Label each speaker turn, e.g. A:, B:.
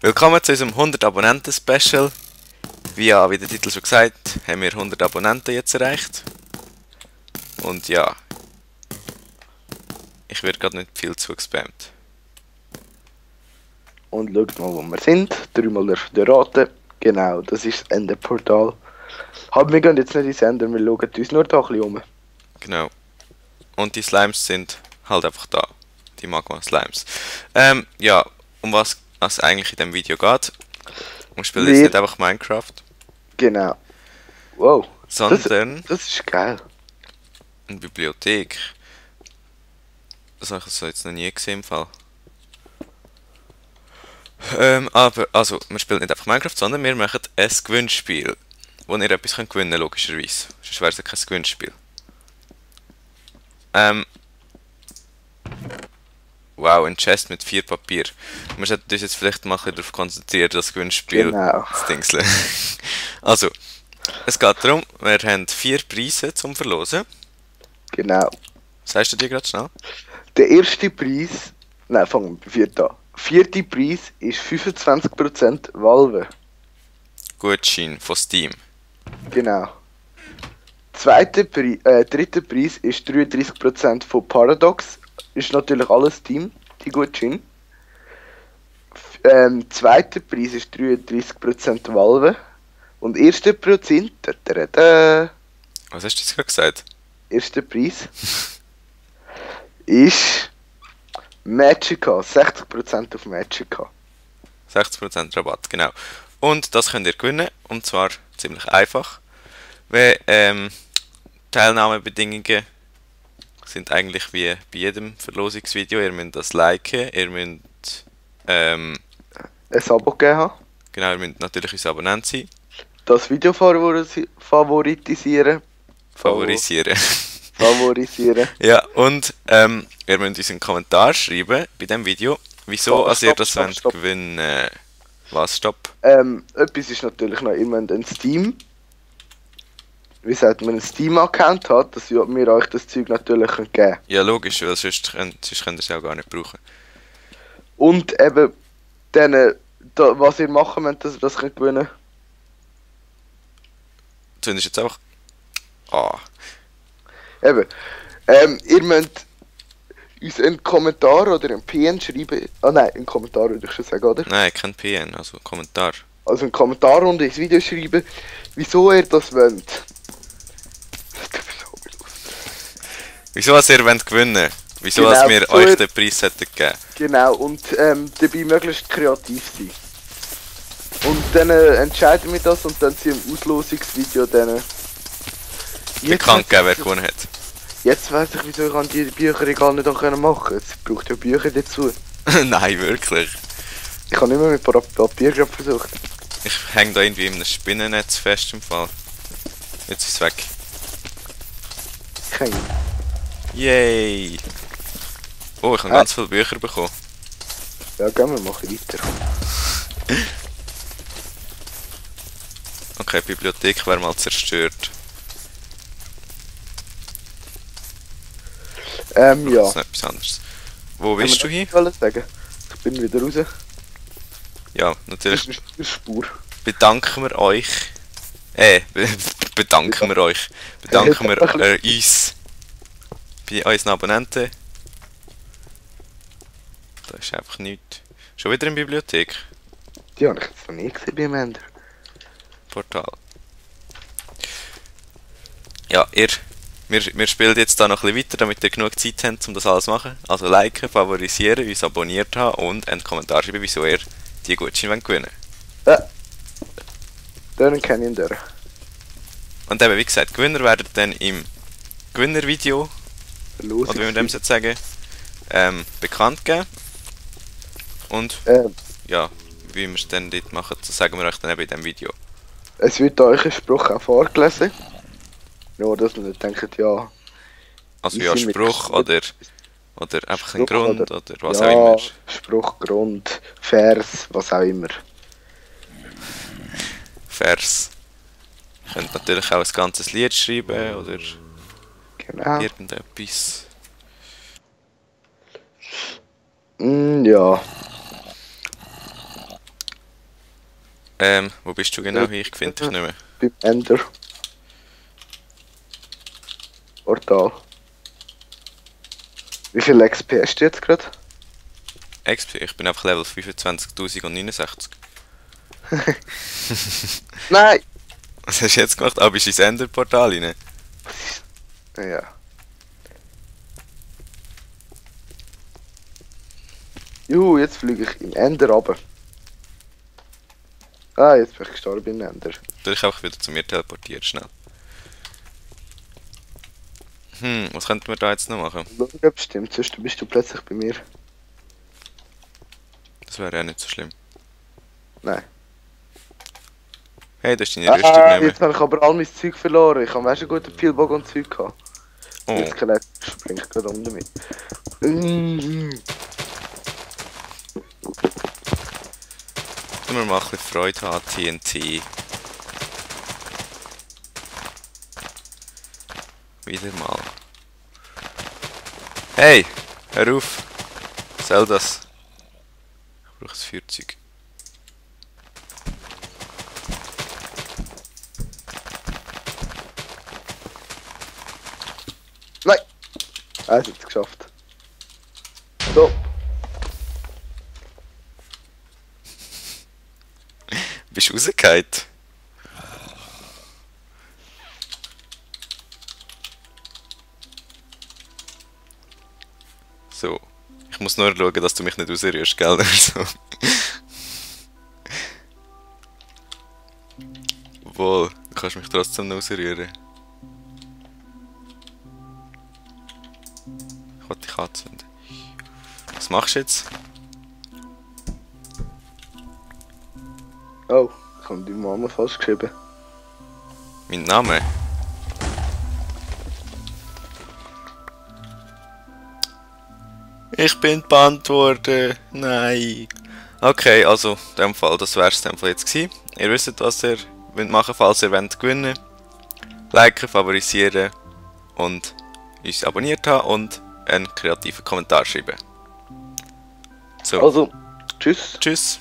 A: Willkommen zu unserem 100 Abonnenten Special. Wie der Titel schon gesagt, haben wir 100 Abonnenten jetzt erreicht. Und ja, ich werde gerade nicht viel zugespammt.
B: Und schaut mal, wo wir sind. Dreimal raten. Genau, das ist das Enderportal. Aber wir gehen jetzt nicht ins Ender, wir schauen uns nur da ein bisschen um.
A: Genau. Und die Slimes sind halt einfach da. Die Magma-Slimes. Ja, um was es eigentlich in dem Video geht. Wir spielen jetzt nicht einfach Minecraft.
B: Genau. Wow.
A: Sondern
B: das ist geil.
A: eine Bibliothek. Das habe ich so jetzt noch nie gesehen im Fall. Aber, also, wir spielen nicht einfach Minecraft, sondern wir machen ein Gewinnspiel. Wo ihr etwas gewinnen könnt, logischerweise. Sonst wäre es ja kein Gewinnspiel. Wow, ein Chest mit 4 Papier. Wir sollten uns jetzt vielleicht mal darauf konzentrieren, das Gewinnspiel zu dingseln. Also, es geht darum, wir haben 4 Preise zum Verlosen.
B: Genau.
A: Sagst du dir gerade schnell?
B: Der erste Preis... Nein, fangen wir bei 4 an. Vierte Preis ist 25% Valve.
A: Gutschein von Steam.
B: Genau. Dritter Preis ist 33% von Paradox. Ist natürlich alles Steam, die Gutschein. Zweiter Preis ist 33% Valve. Und erster Prozent...
A: Was hast du jetzt gerade gesagt?
B: Erster Preis ist Magica, 60% auf Magica.
A: 60% Rabatt, genau. Und das könnt ihr gewinnen, und zwar ziemlich einfach. Weil Teilnahmebedingungen sind eigentlich wie bei jedem Verlosungsvideo. Ihr müsst das liken, ihr müsst
B: ein Abo geben haben.
A: Genau, ihr müsst natürlich unser Abonnent sein.
B: Das Video favorisieren. Favorisieren.
A: Ja, und ihr müsst uns einen Kommentar schreiben bei diesem Video, wieso ihr das wollt gewinnen. Was, stopp?
B: Etwas ist natürlich noch immer ein Steam. Wie sagt man, einen Steam-Account hat, dass wir euch das Zeug natürlich geben können.
A: Ja, logisch, weil sonst könnt ihr es ja gar nicht brauchen.
B: Und eben, was ihr machen müsst, dass ihr das könnt gewinnen.
A: Zündest jetzt einfach. Ah.
B: Eben. Ihr müsst uns einen Kommentar oder einen PN schreiben. Ah nein, einen Kommentar würde ich schon sagen, oder?
A: Nein, kein PN, also ein Kommentar.
B: Also einen Kommentar unter ins Video schreiben, wieso ihr das wollt.
A: Wieso ihr wollt gewinnen? Wieso
B: genau,
A: wir euch den Preis hätten gegeben?
B: Genau, und dabei möglichst kreativ sein. Und dann entscheiden wir das und dann sie im Auslosungsvideo dann
A: bekannt geben, wer gewonnen hat.
B: Jetzt weiss ich, wieso ich die Bücher gar nicht machen konnte. Es braucht ja Bücher dazu.
A: Nein, wirklich.
B: Ich habe nicht mehr mit Papier gerade versucht.
A: Ich hänge da irgendwie in einem Spinnennetz fest im Fall. Jetzt ist es weg.
B: Ich hänge.
A: Yay! Oh, ich habe ganz viele Bücher bekommen.
B: Ja, gehen wir machen weiter.
A: Okay, die Bibliothek wäre mal zerstört.
B: Ja.
A: Das ist noch etwas anderes. Wo bist du hier?
B: Sagen? Ich bin wieder raus.
A: Ja, natürlich.
B: Das ist eine Spur.
A: Bedanken wir euch. Bedanken wir euch. Bedanken wir uns bei unseren Abonnenten. Da ist einfach nichts. Schon wieder in der Bibliothek.
B: Die habe ich jetzt noch nie gesehen beim Ender.
A: Portal. Ja, wir spielen jetzt da noch ein bisschen weiter, damit ihr genug Zeit habt, um das alles zu machen. Also liken, favorisieren, uns abonniert haben und einen Kommentar schreiben, wieso ihr die Gutscheine gewinnen wollt.
B: Ja. Dann kenne ich ihn durch.
A: Und eben, wie gesagt, Gewinner werden dann im Gewinnervideo, oder wie man dem sagen, bekannt geben. Und ja, wie wir es dann dort machen, das sagen wir euch dann eben in diesem Video.
B: Es wird euch ein Spruch auch vorgelesen. Nur, dass man nicht denkt, ja...
A: Also ja, Spruch oder einfach ein Grund oder was
B: ja,
A: auch immer.
B: Spruch, Grund, Vers, was auch immer.
A: Vers. Ihr könnt natürlich auch ein ganzes Lied schreiben oder
B: genau.
A: Irgendetwas.
B: Ja.
A: Wo bist du genau? Ich finde dich nicht mehr.
B: Beim Ender. Portal. Wie viel XP hast du jetzt gerade?
A: XP, ich bin einfach Level 25.069.
B: Nein!
A: Was hast du jetzt gemacht? Ah, bist du ins Ender-Portal rein?
B: Ja. Juhu, jetzt fliege ich im Ender runter. Ah, jetzt bin ich gestorben im Ender.
A: Du dich einfach wieder zu mir teleportiert, schnell. Was könnten wir da jetzt noch machen?
B: Schau, ob es stimmt, sonst bist du plötzlich bei mir.
A: Das wäre ja nicht so schlimm.
B: Nein.
A: Hey, du hast deine Rüstung nicht mehr.
B: Jetzt habe ich aber all mein Zeug verloren. Ich habe weißt du guten Pfeilbogen und Zeug gehabt.
A: Oh,
B: Das Skelett springt gerade um damit.
A: tun wir mal ein bisschen Freude haben, TNT. Wieder mal. Hey, hör auf. Was soll das? Ich brauche ein Feuerzeug.
B: Nein! Ah, es hat es geschafft. So.
A: Bist du rausgefallen? So. Ich muss nur schauen, dass du mich nicht rausrührst, gell? Oder so. Obwohl, du kannst mich trotzdem noch rausrühren. Ich wollte dich anzünden. Was machst du jetzt?
B: Oh, ich habe die Mama falsch geschrieben.
A: Mein Name? Ich bin gebannt worden. Nein. Okay, also, in dem Fall, das wär's in dem Fall jetzt gewesen. Ihr wisst, was ihr wollt machen, falls ihr wollt gewinnen. Liken, favorisieren und uns abonniert haben und einen kreativen Kommentar schreiben. So,
B: Also, tschüss.
A: tschüss.